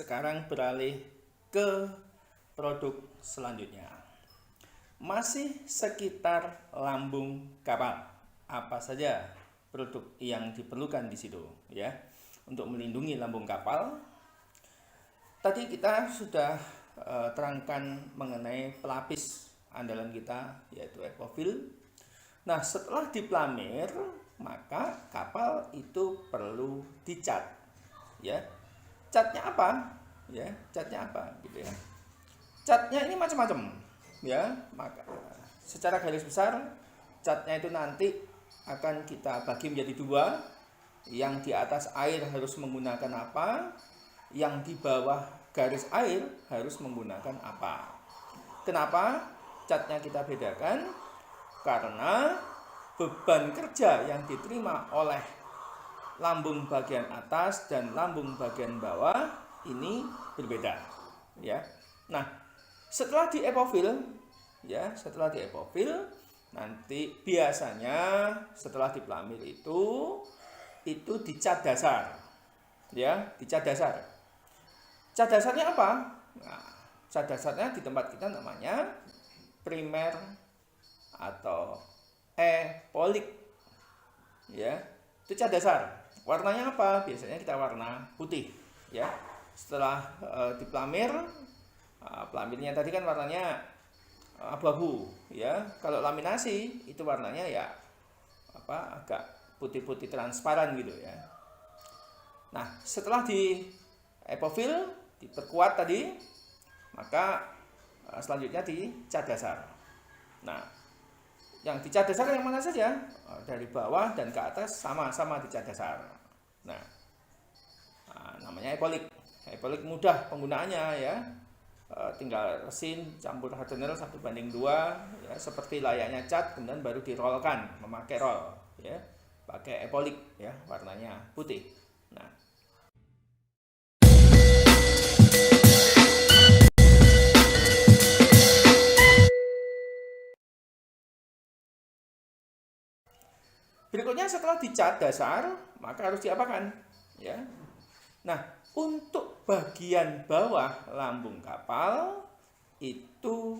sekarang beralih ke produk selanjutnya. Masih sekitar lambung kapal. Apa saja produk yang diperlukan di situ ya untuk melindungi lambung kapal? Tadi kita sudah terangkan mengenai pelapis andalan kita yaitu epofil. Nah, setelah diplamir, maka kapal itu perlu dicat. Ya. Catnya apa? Ya, catnya apa gitu ya. Catnya ini macam-macam, ya. Maka secara garis besar catnya itu nanti akan kita bagi menjadi dua. Yang di atas air harus menggunakan apa? Yang di bawah garis air harus menggunakan apa? Kenapa catnya kita bedakan? Karena beban kerja yang diterima oleh lambung bagian atas dan lambung bagian bawah ini berbeda, ya. Nah, setelah di epofil, ya, setelah di epofil nanti biasanya setelah diplamir itu dicat dasar, ya, dicat dasar. Cat dasarnya apa? Nah, cat dasarnya di tempat kita namanya primer atau epolik, ya. Itu cat dasar. Warnanya apa? Biasanya kita warna putih, ya. Setelah diplamir, pelamirnya tadi kan warnanya abu-abu, ya. Kalau laminasi itu warnanya ya agak putih-putih transparan gitu ya. Nah, setelah di epofil diperkuat tadi, maka selanjutnya di cat dasar. Nah, yang di cat dasar yang mana saja? Dari bawah dan ke atas sama-sama di cat dasar. Nah, namanya epolik. Epolik mudah penggunaannya ya. Tinggal resin campur hardener 1:2 ya, seperti layaknya cat, kemudian baru dirolkan memakai roll ya. Pakai epolik ya, warnanya putih. Nah, berikutnya setelah dicat dasar, maka harus diapakan? Ya. Nah, untuk bagian bawah lambung kapal itu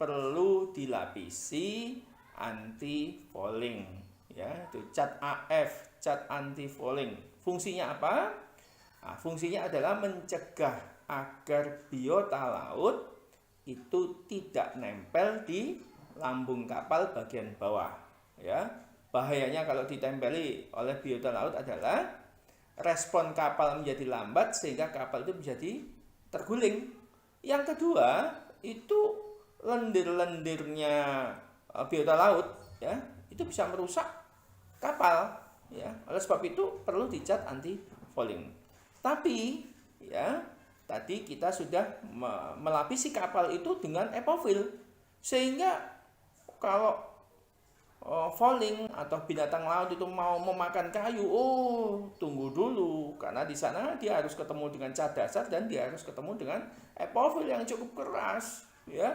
perlu dilapisi anti fouling, ya, itu cat AF, cat anti fouling. Fungsinya apa? Nah, fungsinya adalah mencegah agar biota laut itu tidak nempel di lambung kapal bagian bawah, ya. Bahayanya kalau ditempeli oleh biota laut adalah respon kapal menjadi lambat sehingga kapal itu menjadi terguling. Yang kedua, itu lendir-lendirnya biota laut ya, itu bisa merusak kapal ya. Oleh sebab itu perlu dicat anti fouling. Tapi ya, tadi kita sudah melapisi kapal itu dengan epofil sehingga kalau fouling atau binatang laut itu mau memakan kayu, tunggu dulu, karena di sana dia harus ketemu dengan cat dasar dan dia harus ketemu dengan epofil yang cukup keras, ya.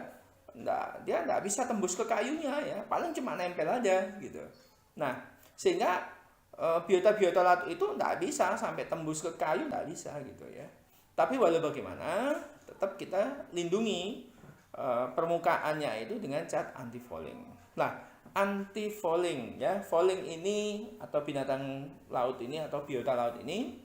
Dia nggak bisa tembus ke kayunya, ya, paling cuma nempel aja gitu. Nah, sehingga biota-biota laut itu nggak bisa sampai tembus ke kayu, nggak bisa gitu ya. Tapi walau bagaimana, tetap kita lindungi permukaannya itu dengan cat anti fouling. Nah, anti fouling ya, fouling ini atau binatang laut ini atau biota laut ini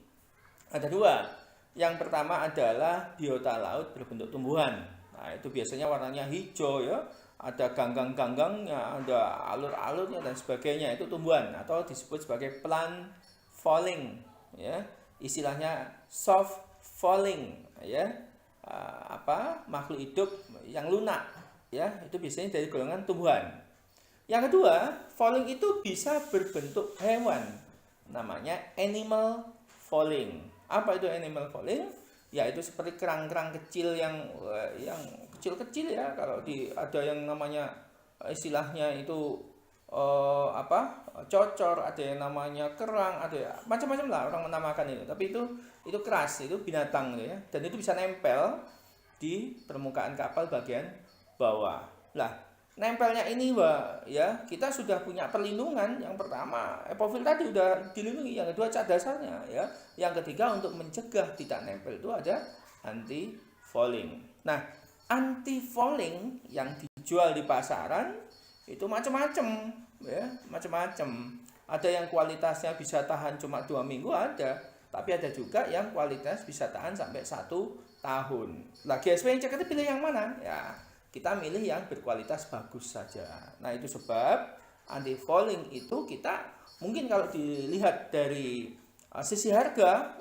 ada dua. Yang pertama adalah biota laut berbentuk tumbuhan. Nah, itu biasanya warnanya hijau ya, ada ganggang-ganggangnya, ada alur-alurnya dan sebagainya, itu tumbuhan atau disebut sebagai plant fouling ya. Istilahnya soft fouling ya. Makhluk hidup yang lunak ya, itu biasanya dari golongan tumbuhan. Yang kedua, fouling itu bisa berbentuk hewan. Namanya animal fouling. Apa itu animal fouling? Yaitu seperti kerang-kerang kecil yang kecil-kecil ya. Kalau ada yang namanya istilahnya itu cocor, ada yang namanya kerang, ada macam-macam lah orang menamakan itu. Tapi itu keras, itu binatang ya. Dan itu bisa nempel di permukaan kapal bagian bawah. Lah, nempelnya ini ya, kita sudah punya perlindungan. Yang pertama epofil tadi sudah dilindungi, yang kedua cat dasarnya ya, yang ketiga untuk mencegah tidak nempel itu ada anti fouling. Nah, anti fouling yang dijual di pasaran itu macam-macam, ya, macam-macam. Ada yang kualitasnya bisa tahan cuma 2 minggu ada, tapi ada juga yang kualitas bisa tahan sampai 1 tahun. Nah, GSP yang cek itu pilih yang mana? Ya, kita milih yang berkualitas bagus saja. Nah, itu sebab anti fouling itu kita mungkin kalau dilihat dari sisi harga,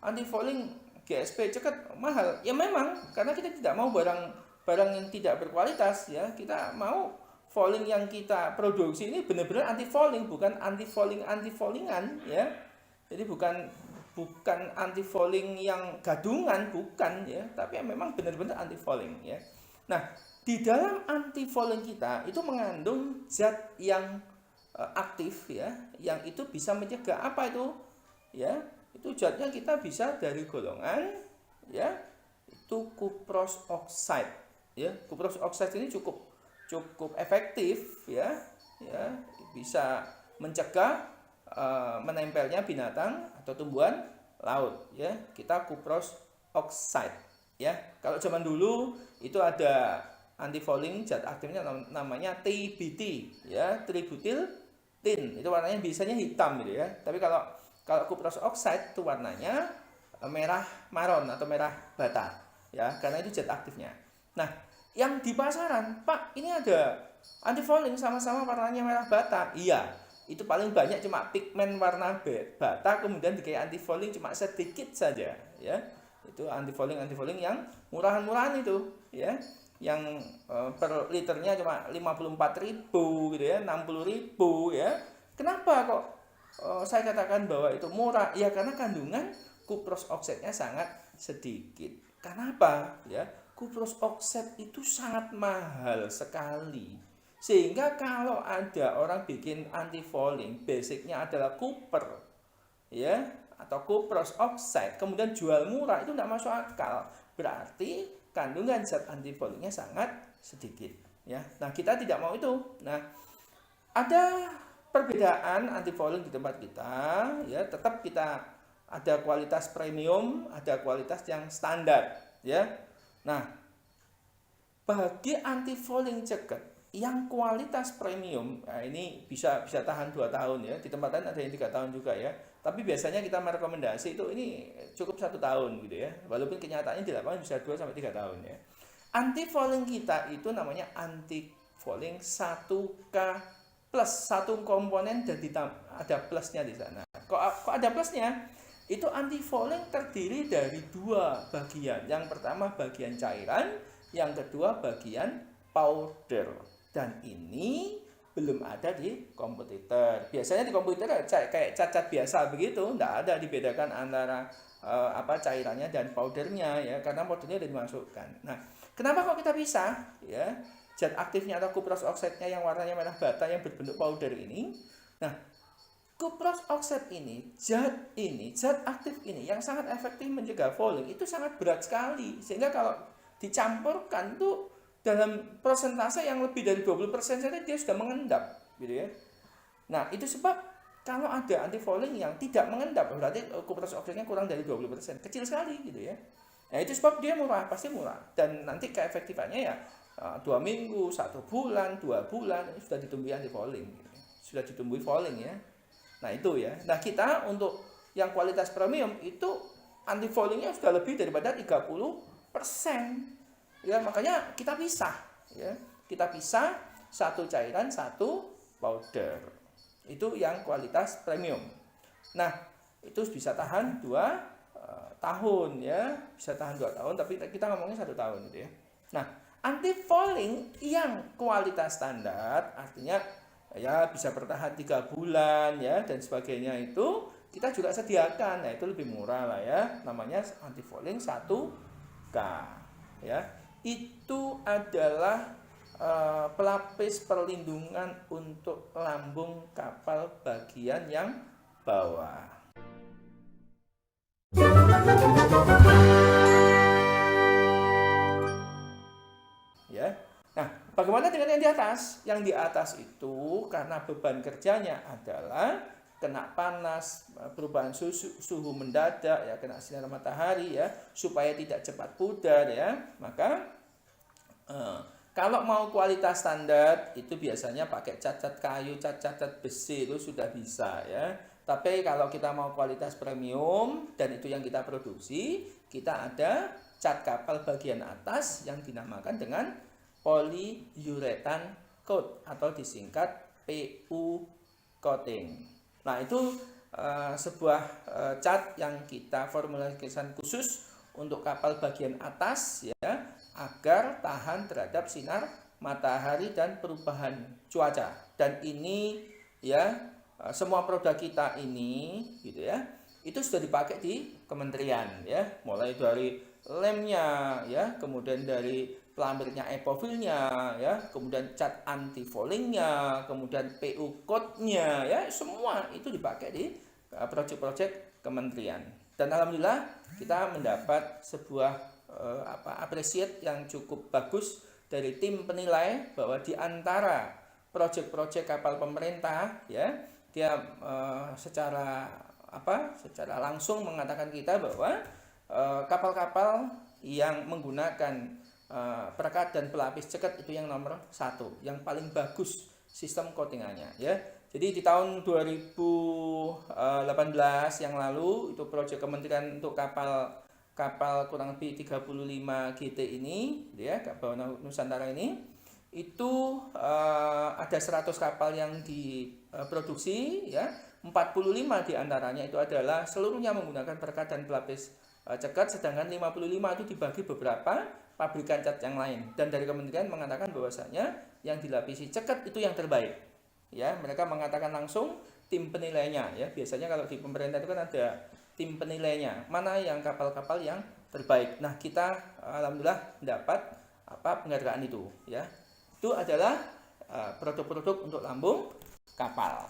anti fouling GSP ceket mahal. Ya memang, karena kita tidak mau barang yang tidak berkualitas, ya. Kita mau fouling yang kita produksi ini benar-benar anti fouling, bukan anti foulingan, ya. Jadi bukan anti fouling yang gadungan, bukan, ya, tapi memang benar-benar anti fouling, ya. Nah, di dalam anti fouling kita itu mengandung zat yang aktif, ya, yang itu bisa mencegah apa itu, ya, itu zatnya kita bisa dari golongan, ya, itu kupros oxide, ya. Kupros oxide ini cukup efektif, ya, bisa mencegah menempelnya binatang atau tumbuhan laut, ya. Kita kupros oxide, ya. Kalau zaman dulu itu ada anti fouling zat aktifnya namanya TBT, ya, tributyl tin. Itu warnanya biasanya hitam gitu, ya. Tapi kalau kupros oxide itu warnanya merah maron atau merah bata, ya, karena itu zat aktifnya. Nah, yang di pasaran, Pak, ini ada anti fouling sama-sama warnanya merah bata. Iya, itu paling banyak cuma pigmen warna bata, kemudian dikai anti fouling cuma sedikit saja, ya. Itu anti fouling yang murahan-murahan itu, ya. Yang per liternya cuma 54.000 gitu, ya, 60.000, ya. Kenapa kok saya katakan bahwa itu murah? Ya karena kandungan kupros oxide-nya sangat sedikit. Kenapa? Ya, kupros oxide itu sangat mahal sekali. Sehingga kalau ada orang bikin anti fouling, basicnya adalah copper, ya, atau kupros oxide, kemudian jual murah, itu tidak masuk akal. Berarti kandungan zat anti foulingnya sangat sedikit, ya. Nah, kita tidak mau itu. Nah, ada perbedaan anti fouling di tempat kita, ya. Tetap kita ada kualitas premium, ada kualitas yang standar, ya. Nah, bagi anti fouling ceket yang kualitas premium, nah ini bisa tahan 2 tahun, ya. Di tempat lain ada yang 3 tahun juga, ya. Tapi biasanya kita merekomendasi itu ini cukup 1 tahun gitu, ya. Walaupun kenyataannya di lapangan bisa 2 sampai 3 tahun, ya. Anti fouling kita itu namanya anti fouling 1K plus, satu komponen dan ada plusnya di sana. Kok ada plusnya? Itu anti fouling terdiri dari 2 bagian. Yang pertama bagian cairan, yang kedua bagian powder. Dan ini belum ada di kompetitor. Biasanya di kompetitor kayak cat-cat biasa begitu, tidak ada dibedakan antara cairannya dan powdernya, ya, karena powdernya sudah dimasukkan. Nah, kenapa kok kita pisah, ya, zat aktifnya atau kupros oxide-nya yang warnanya merah bata yang berbentuk powder ini? Nah, kupros oxide ini, zat aktif ini yang sangat efektif mencegah fouling itu sangat berat sekali, sehingga kalau dicampurkan itu dalam persentase yang lebih dari 20% saja dia sudah mengendap, gitu, ya. Nah, itu sebab kalau ada anti fouling yang tidak mengendap, berarti kupros oxide-nya kurang dari 20%, kecil sekali, gitu, ya. Nah, itu sebab dia murah, pasti murah, dan nanti keefektifannya ya 2 minggu, 1 bulan, 2 bulan sudah ditumbuhi anti fouling, gitu. Sudah ditumbuhi fouling, ya. Nah, itu, ya. Nah, kita untuk yang kualitas premium itu anti foulingnya sudah lebih daripada 30%. Ya, makanya kita pisah, ya. Kita pisah, 1 cairan, 1 powder. Itu yang kualitas premium. Nah, itu bisa tahan 2 tahun, ya. Bisa tahan 2 tahun, tapi kita ngomongnya 1 tahun, gitu, ya. Nah, anti fouling yang kualitas standar artinya ya bisa bertahan 3 bulan, ya, dan sebagainya, itu kita juga sediakan. Nah, itu lebih murah lah, ya. Namanya anti fouling 1K, ya. Itu adalah pelapis perlindungan untuk lambung kapal bagian yang bawah. Ya. Nah, bagaimana dengan yang di atas? Yang di atas itu karena beban kerjanya adalah kena panas, perubahan suhu mendadak ya, kena sinar matahari ya, supaya tidak cepat pudar ya. Maka kalau mau kualitas standar itu biasanya pakai cat-cat kayu, cat-cat besi itu sudah bisa ya. Tapi kalau kita mau kualitas premium dan itu yang kita produksi, kita ada cat kapal bagian atas yang dinamakan dengan polyurethane coat atau disingkat PU coating. Nah, itu sebuah cat yang kita formulasikan khusus untuk kapal bagian atas ya, agar tahan terhadap sinar matahari dan perubahan cuaca. Dan ini ya, semua produk kita ini gitu ya, itu sudah dipakai di kementerian ya, mulai dari lemnya ya, kemudian dari pelamirnya epofilnya ya, kemudian cat anti foulingnya, kemudian PU coat-nya ya, semua itu dipakai di proyek-proyek kementerian. Dan alhamdulillah kita mendapat sebuah appreciate yang cukup bagus dari tim penilai, bahwa di antara proyek-proyek kapal pemerintah ya, dia secara langsung mengatakan kita bahwa kapal-kapal yang menggunakan perekat dan pelapis cekat itu yang nomor 1, yang paling bagus sistem coatingannya ya. Jadi di tahun 2018 yang lalu itu proyek kementerian untuk kapal kurang lebih 35 GT ini ya, kapal Nusantara ini, itu ada 100 kapal yang diproduksi ya, 45 diantaranya itu adalah seluruhnya menggunakan perekat dan pelapis cekat, sedangkan 55 itu dibagi beberapa pabrikan cat yang lain. Dan dari kementerian mengatakan bahwasanya yang dilapisi cekat itu yang terbaik ya. Mereka mengatakan langsung tim penilainya ya, biasanya kalau di pemerintah itu kan ada tim penilainya, mana yang kapal-kapal yang terbaik. Nah, kita alhamdulillah mendapat penghargaan itu ya. Itu adalah produk-produk untuk lambung kapal.